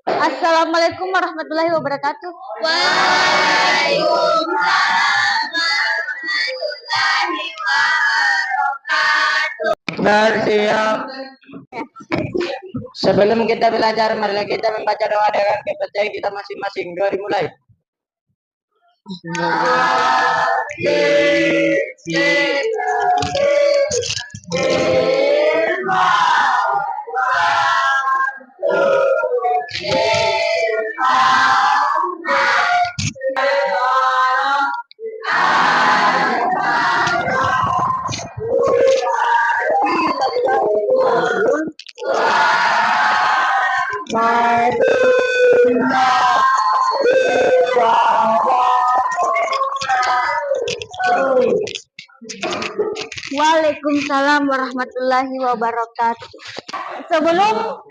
Assalamualaikum warahmatullahi wabarakatuh. Waalaikumsalam warahmatullahi wabarakatuh. Bersiap. Sebelum kita belajar, mari kita membaca doa dengan kepercayaan kita masing-masing. Doa dimulai. Waalaikumsalam warahmatullahi wabarakatuh. Sebelum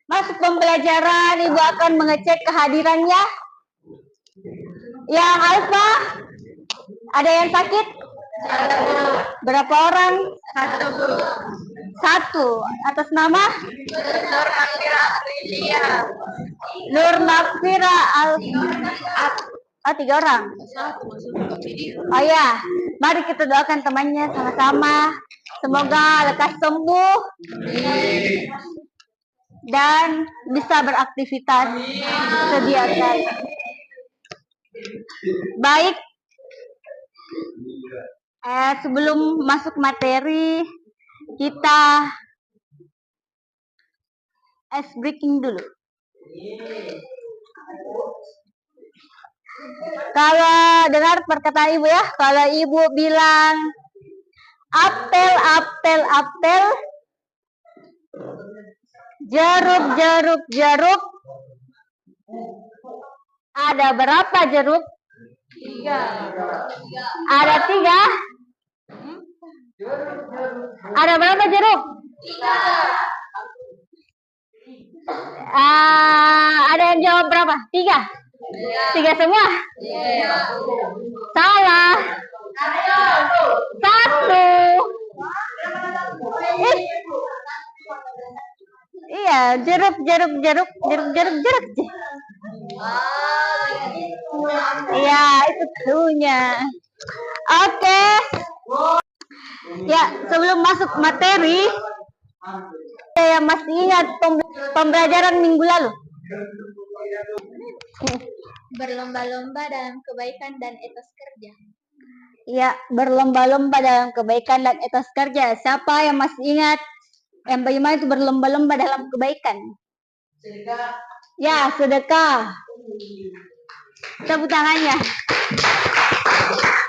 masuk pembelajaran, Ibu akan mengecek kehadirannya. Yang alfa, ada yang sakit? Berapa orang? Satu. Atas nama? Nur Makfira Aprilia. Nur Makfira tiga orang. Oh ya, mari kita doakan temannya sama-sama. Semoga lekas sembuh dan bisa beraktivitas sedia kala. Baik, sebelum masuk materi, kita ice breaking dulu. Kalau dengar perkataan Ibu ya, kalau Ibu bilang apel, apel, apel, jeruk, jeruk, jeruk, ada berapa jeruk? 3. Ada 3? Ada berapa jeruk? 3. Ada yang jawab berapa? 3? 3 semua? Salah. 1. Iya, jeruk, jeruk, jeruk, jeruk, jeruk, jeruk. Iya, itu cluenya. Oke. Ya, sebelum masuk materi, saya masih ingat pembelajaran minggu lalu. Berlomba-lomba dalam kebaikan dan etos kerja. Ya, berlomba-lomba dalam kebaikan dan etos kerja. Siapa yang masih ingat yang bagaimana itu berlomba-lomba dalam kebaikan? Sedekah. Ya, sedekah. Tepuk tangannya.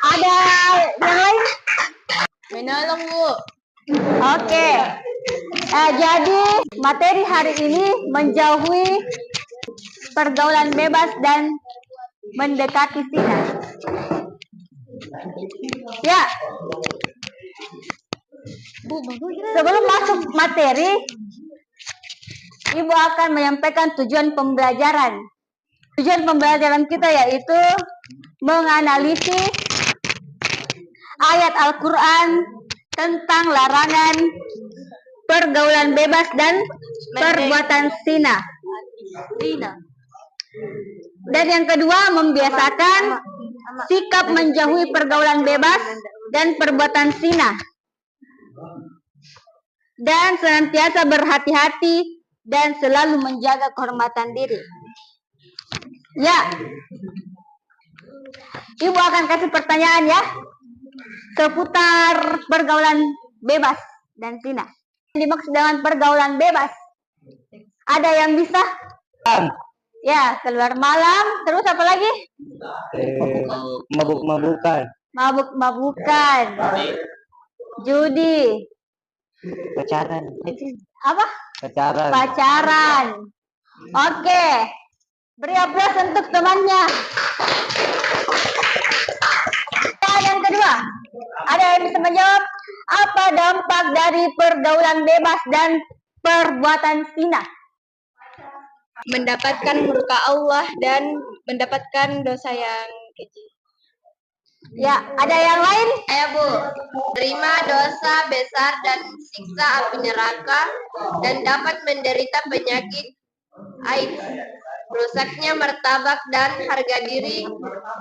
Ada yang lain? Menolong, Bu. Oke. Jadi materi hari ini menjauhi pergaulan bebas dan mendekati zina. Ya. Sebelum masuk materi, Ibu akan menyampaikan tujuan pembelajaran. Tujuan pembelajaran kita yaitu menganalisis ayat Al-Quran tentang larangan pergaulan bebas dan perbuatan zina. Dan yang kedua, membiasakan sikap menjauhi pergaulan bebas dan perbuatan zina. Dan senantiasa berhati-hati dan selalu menjaga kehormatan diri. Ya. Ibu akan kasih pertanyaan ya. Seputar pergaulan bebas dan zina. Dimaksud dengan pergaulan bebas. Ada yang bisa? Ya, keluar malam. Terus apa lagi? Mabuk-mabukan. Mabuk-mabukan. Judi. Pacaran. Apa? Pacaran. Pacaran. Oke. Beri aplaus untuk temannya. Dan yang kedua, ada yang bisa menjawab apa dampak dari pergaulan bebas dan perbuatan zina? Mendapatkan murka Allah dan mendapatkan dosa yang keji. Ya, ada yang lain? Ayo Bu, terima dosa besar dan siksa api neraka dan dapat menderita penyakit AIDS, rusaknya martabat dan harga diri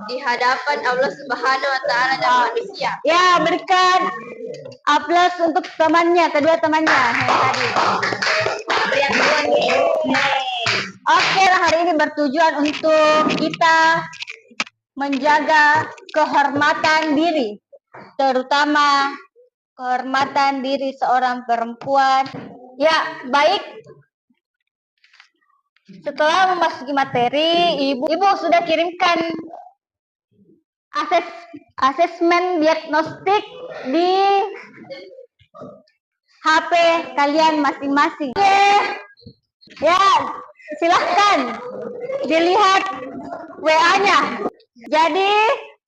di hadapan Allah Subhanahu wa taala dan manusia. Ya, berikan aplaus untuk temannya, kedua temannya yang tadi. Oke, hari ini bertujuan untuk kita menjaga kehormatan diri, terutama kehormatan diri seorang perempuan. Ya, baik. Setelah memasuki materi, Ibu sudah kirimkan asesmen diagnostik di HP kalian masing-masing. Oke. Ya, silahkan dilihat WA-nya. Jadi,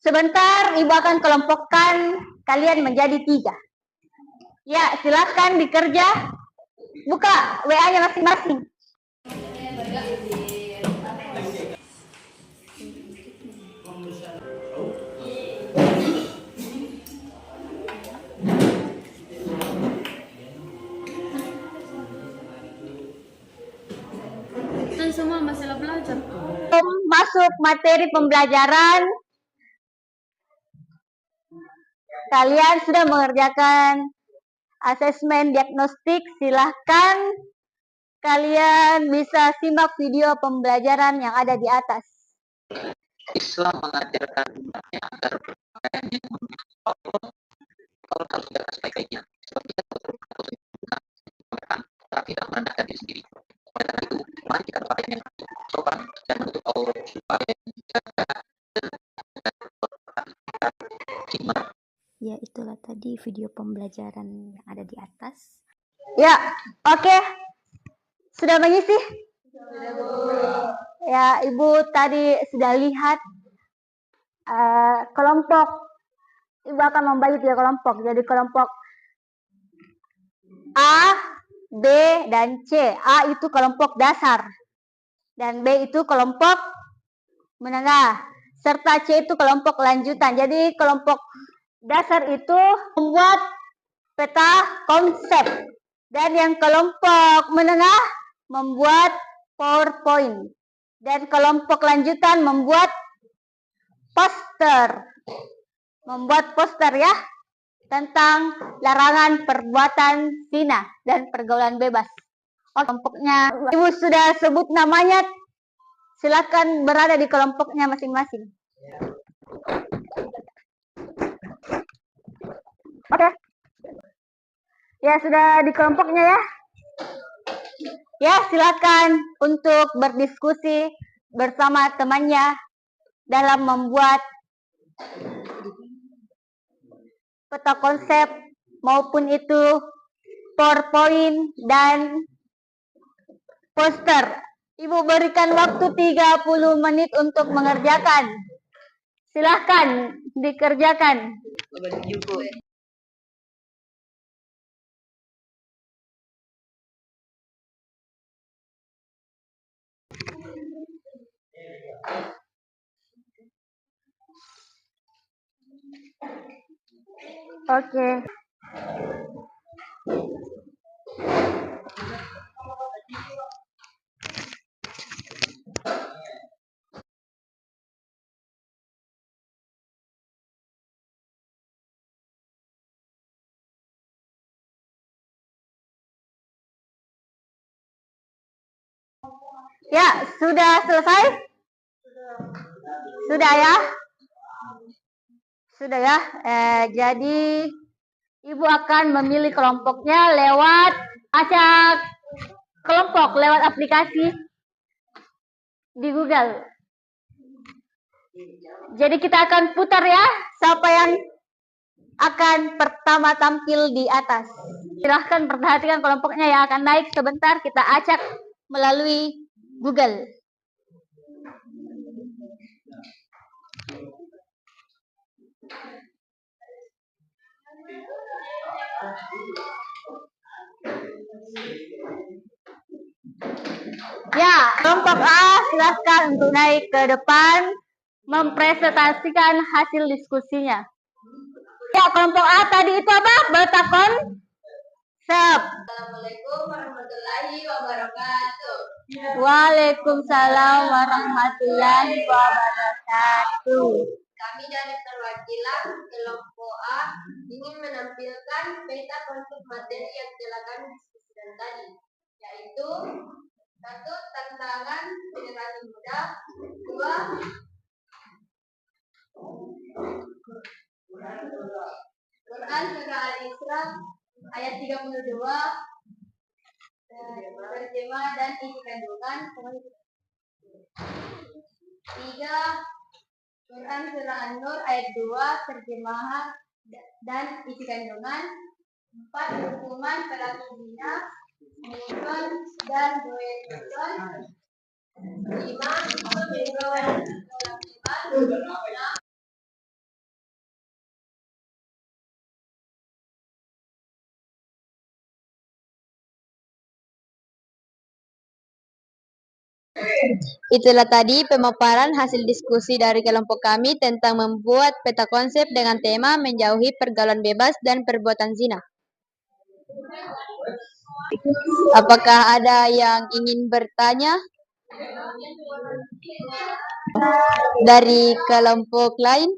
sebentar Ibu akan kelompokkan kalian menjadi 3. Ya, silahkan dikerja. Buka WA-nya masing-masing. Semua masalah belajar. Masuk materi pembelajaran, kalian sudah mengerjakan asesmen diagnostik. Silahkan kalian bisa simak video pembelajaran yang ada di atas. Islam mengajarkan umatnya agar berpakaian yang menutup Allah. Kalau harus jaga sebaik-baiknya, sebab kita tapi tidak merendahkan diri sendiri. Oleh karena itu, mari kita berpakaian yang sopan dan menutup aurat supaya dijaga Ya, itulah tadi video pembelajaran yang ada di atas. Ya, oke. Sudah mengisi? Ya, Ibu tadi sudah lihat kelompok. Ibu akan membagi 3 kelompok. Jadi kelompok A, B, dan C. A itu kelompok dasar. Dan B itu kelompok menengah. Serta C itu kelompok lanjutan. Jadi kelompok dasar itu membuat peta konsep. Dan yang kelompok menengah membuat PowerPoint. Dan kelompok lanjutan membuat poster. Membuat poster ya, tentang larangan perbuatan zina dan pergaulan bebas. Kelompoknya Ibu sudah sebut namanya. Silakan berada di kelompoknya masing-masing. Oke. Ya, sudah di kelompoknya ya. Ya, silakan untuk berdiskusi bersama temannya dalam membuat peta konsep maupun itu PowerPoint dan poster. Ibu berikan waktu 30 menit untuk mengerjakan. Silahkan dikerjakan. Oke. Ya, sudah selesai? Sudah ya? Sudah ya. Jadi Ibu akan memilih kelompoknya lewat acak kelompok, lewat aplikasi di Google. Jadi kita akan putar ya, siapa yang akan pertama tampil di atas. Silahkan perhatikan kelompoknya yang akan naik sebentar, kita acak melalui Google. Ya, kelompok A silahkan untuk naik ke depan. mempresentasikan hasil diskusinya. Ya, kelompok A tadi itu apa? Bertakon. Assalamualaikum warahmatullahi wabarakatuh. Waalaikumsalam warahmatullahi wabarakatuh. Kami dari perwakilan kelompok A ingin menampilkan peta konsep materi yang telah kami diskusikan tadi, yaitu 1. Tantangan generasi muda, 2. Quran Surah Al-Isra ayat 32, terjemah dan isi kandungan. 3. Quran Surah An-Nur ayat 2, terjemahan dan isi kandungan. 4. Hukuman pelaku zina, muson dan duet muson. 5. Pergaulan bebas. Itulah tadi pemaparan hasil diskusi dari kelompok kami tentang membuat peta konsep dengan tema menjauhi pergaulan bebas dan perbuatan zina. Apakah ada yang ingin bertanya dari kelompok lain?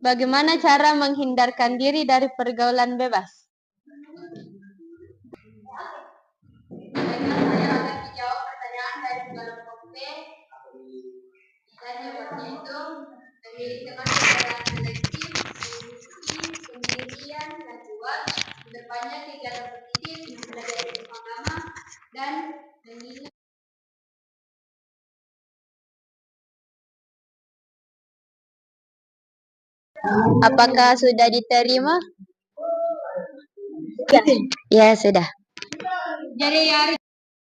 Bagaimana cara menghindarkan diri dari pergaulan bebas? Saya akan menjawab pertanyaan dari kelompok B. Dan jawabannya itu memilih teman secara selektif, pendirian dan kuat, berbanyak kegiatan positif, belajar agama, dan mengingat. Apakah sudah diterima? Ya, sudah. Jadi hari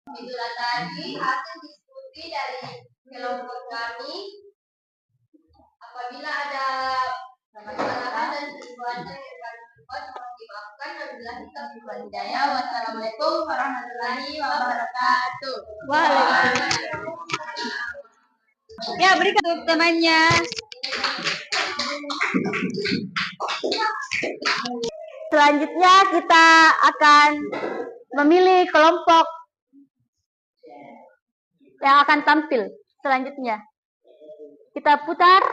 itulah tadi hasil diskusi dari kelompok kami. Apabila ada kesalahan dan kesalahan yang kami buat, mohon dimaafkan. Wabillahi taufiq wal hidayah. Wassalamualaikum warahmatullahi wabarakatuh. Waalaikumsalam. Ya, berikan untuk temannya. Selanjutnya kita akan memilih kelompok yang akan tampil selanjutnya. Kita putar.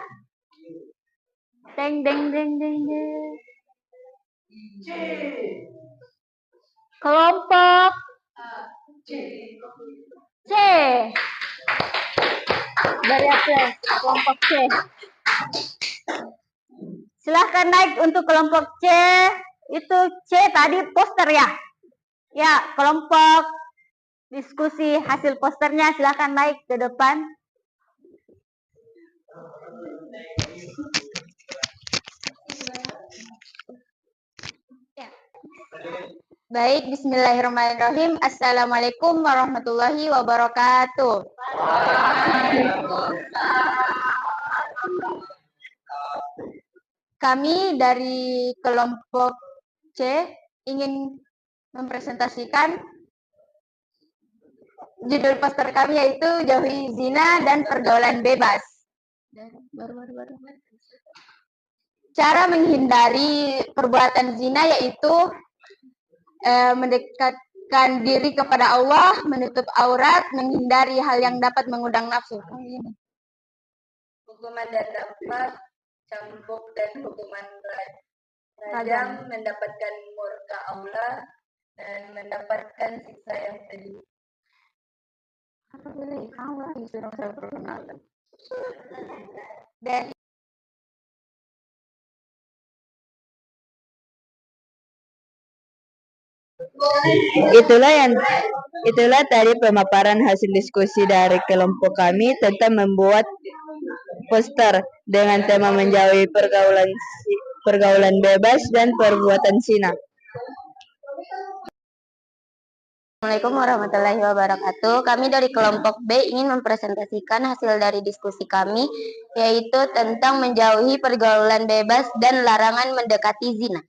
Deng deng deng deng deng. Kelompok C. Dari atas, kelompok C. Silahkan naik untuk kelompok C. Itu C tadi poster ya. Ya, kelompok diskusi hasil posternya silahkan naik ke depan. Ya. Baik, bismillahirrahmanirrahim. Assalamualaikum warahmatullahi wabarakatuh. Kami dari kelompok C ingin mempresentasikan judul poster kami yaitu Jauhi Zina dan Pergaulan Bebas. Cara menghindari perbuatan zina yaitu mendekatkan diri kepada Allah, menutup aurat, menghindari hal yang dapat mengundang nafsu. Hukuman dan dapat cambuk dan hukuman rajam, mendapatkan murka Allah dan mendapatkan siksa yang pedih. Dan Itulah tadi pemaparan hasil diskusi dari kelompok kami tentang membuat poster dengan tema menjauhi pergaulan bebas dan perbuatan zina. Assalamualaikum warahmatullahi wabarakatuh. Kami dari kelompok B ingin mempresentasikan hasil dari diskusi kami, yaitu tentang menjauhi pergaulan bebas dan larangan mendekati zina.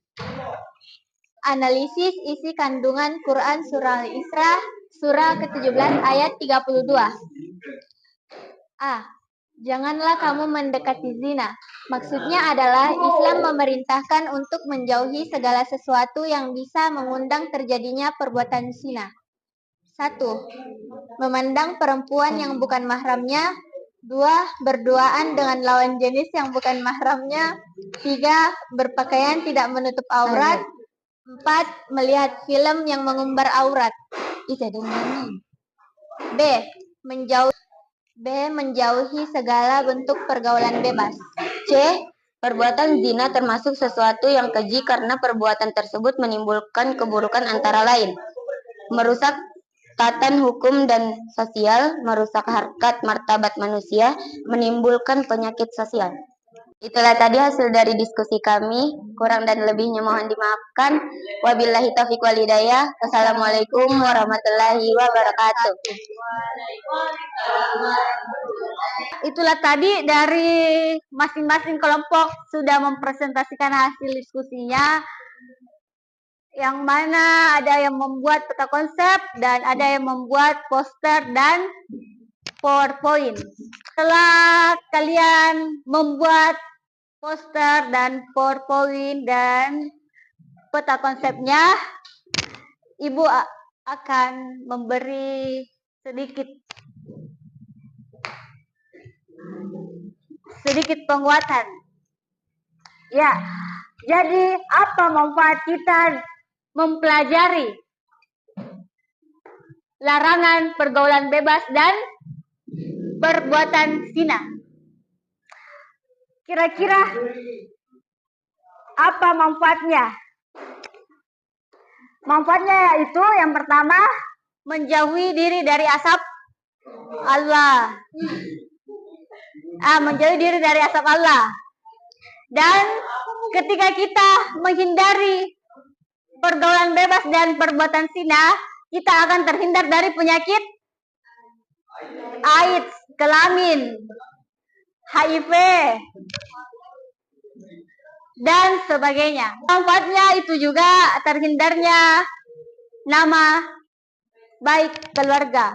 Analisis isi kandungan Quran Surah Al-Isra Surah ke-17 ayat 32. A. Janganlah kamu mendekati zina. Maksudnya adalah Islam memerintahkan untuk menjauhi segala sesuatu yang bisa mengundang terjadinya perbuatan zina. 1. Memandang perempuan yang bukan mahramnya. 2. Berduaan dengan lawan jenis yang bukan mahramnya. 3. Berpakaian tidak menutup aurat. 4. Melihat film yang mengumbar aurat. B. Menjauhi segala bentuk pergaulan bebas. C. Perbuatan zina termasuk sesuatu yang keji karena perbuatan tersebut menimbulkan keburukan antara lain merusak tatan hukum dan sosial, merusak harkat martabat manusia, menimbulkan penyakit sosial. Itulah tadi hasil dari diskusi kami. Kurang dan lebihnya mohon dimaafkan. Wabillahi taufiq wal hidayah. Wassalamualaikum warahmatullahi wabarakatuh. Itulah tadi dari masing-masing kelompok sudah mempresentasikan hasil diskusinya, yang mana ada yang membuat peta konsep dan ada yang membuat poster dan PowerPoint. Setelah kalian membuat poster dan PowerPoint dan peta konsepnya, Ibu akan memberi sedikit penguatan. Ya, jadi apa manfaat kita mempelajari larangan pergaulan bebas dan perbuatan zina? Kira-kira apa manfaatnya? Manfaatnya yaitu yang pertama, menjauhi diri dari asap Allah. Menjauhi diri dari asap Allah. Dan ketika kita menghindari pergaulan bebas dan perbuatan zina, kita akan terhindar dari penyakit AIDS, kelamin, HIV, dan sebagainya. Manfaatnya itu juga terhindarnya nama baik keluarga,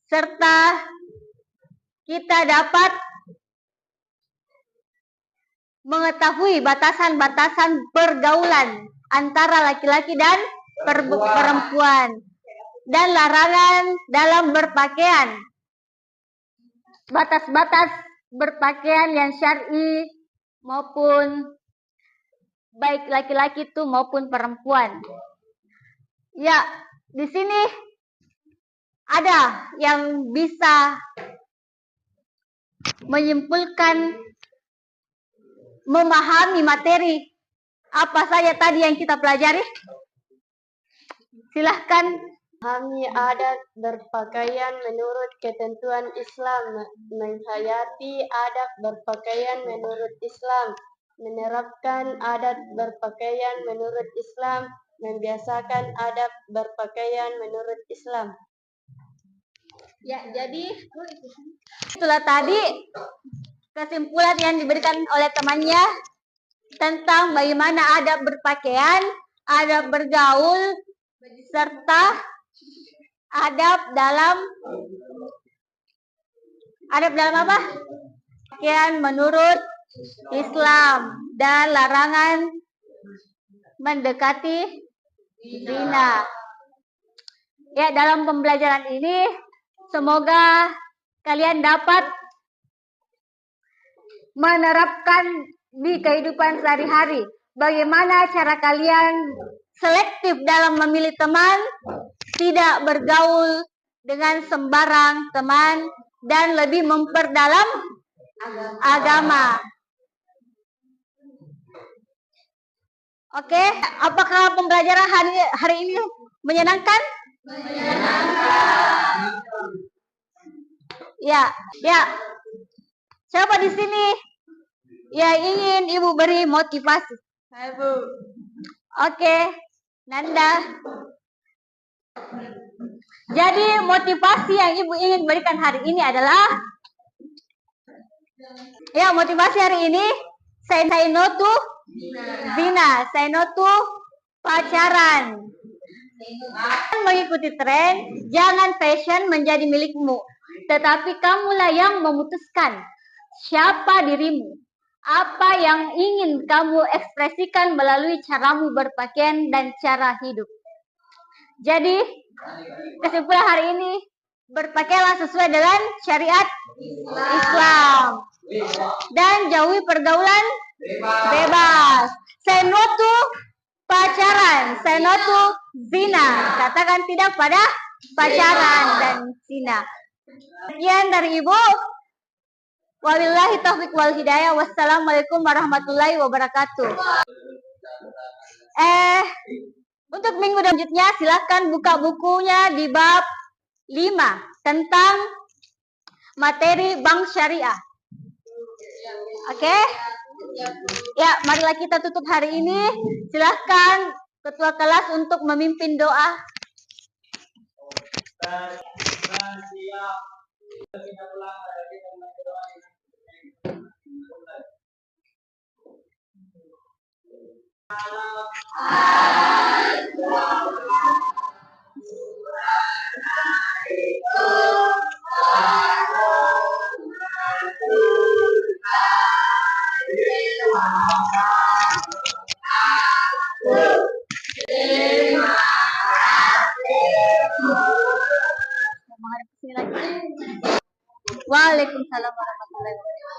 serta kita dapat mengetahui batasan-batasan pergaulan antara laki-laki dan perempuan, dan larangan dalam berpakaian, batas-batas berpakaian yang syar'i maupun baik laki-laki itu maupun perempuan. Ya, di sini ada yang bisa menyimpulkan, memahami materi apa saja tadi yang kita pelajari? Silahkan. Memahami adat berpakaian menurut ketentuan Islam, menghayati adab berpakaian menurut Islam, menerapkan adat berpakaian menurut Islam, membiasakan adab berpakaian menurut Islam. Ya, jadi itulah tadi kesimpulan yang diberikan oleh temannya tentang bagaimana adab berpakaian, adab bergaul, serta adab dalam apa? Pakaian menurut Islam dan larangan mendekati zina. Ya, dalam pembelajaran ini semoga kalian dapat menerapkan di kehidupan sehari-hari. Bagaimana cara kalian selektif dalam memilih teman, tidak bergaul dengan sembarang teman, dan lebih memperdalam agama. Oke, apakah pembelajaran hari ini menyenangkan? Menyenangkan. Ya. Siapa di sini yang ingin Ibu beri motivasi? Ibu. Oke, Nanda. Jadi motivasi yang Ibu ingin berikan hari ini adalah, ya, motivasi hari ini, say no to zina, say no to pacaran, mengikuti tren, jangan fashion menjadi milikmu, tetapi kamulah yang memutuskan siapa dirimu, apa yang ingin kamu ekspresikan melalui caramu berpakaian dan cara hidup. Jadi, kesimpulan hari ini, berpakaianlah sesuai dengan syariat Islam dan jauhi pergaulan bebas. Say no to pacaran, say no to zina. Katakan tidak pada pacaran dan zina. Sekian dari Ibu. Wabillahi taufiq wal hidayah. Wassalamualaikum warahmatullahi wabarakatuh. Untuk minggu selanjutnya silahkan buka bukunya di bab 5 tentang materi bank syariah. Oke? Ya, marilah kita tutup hari ini. Silahkan ketua kelas untuk memimpin doa. Waalaikumsalam warahmatullahi wabarakatuh.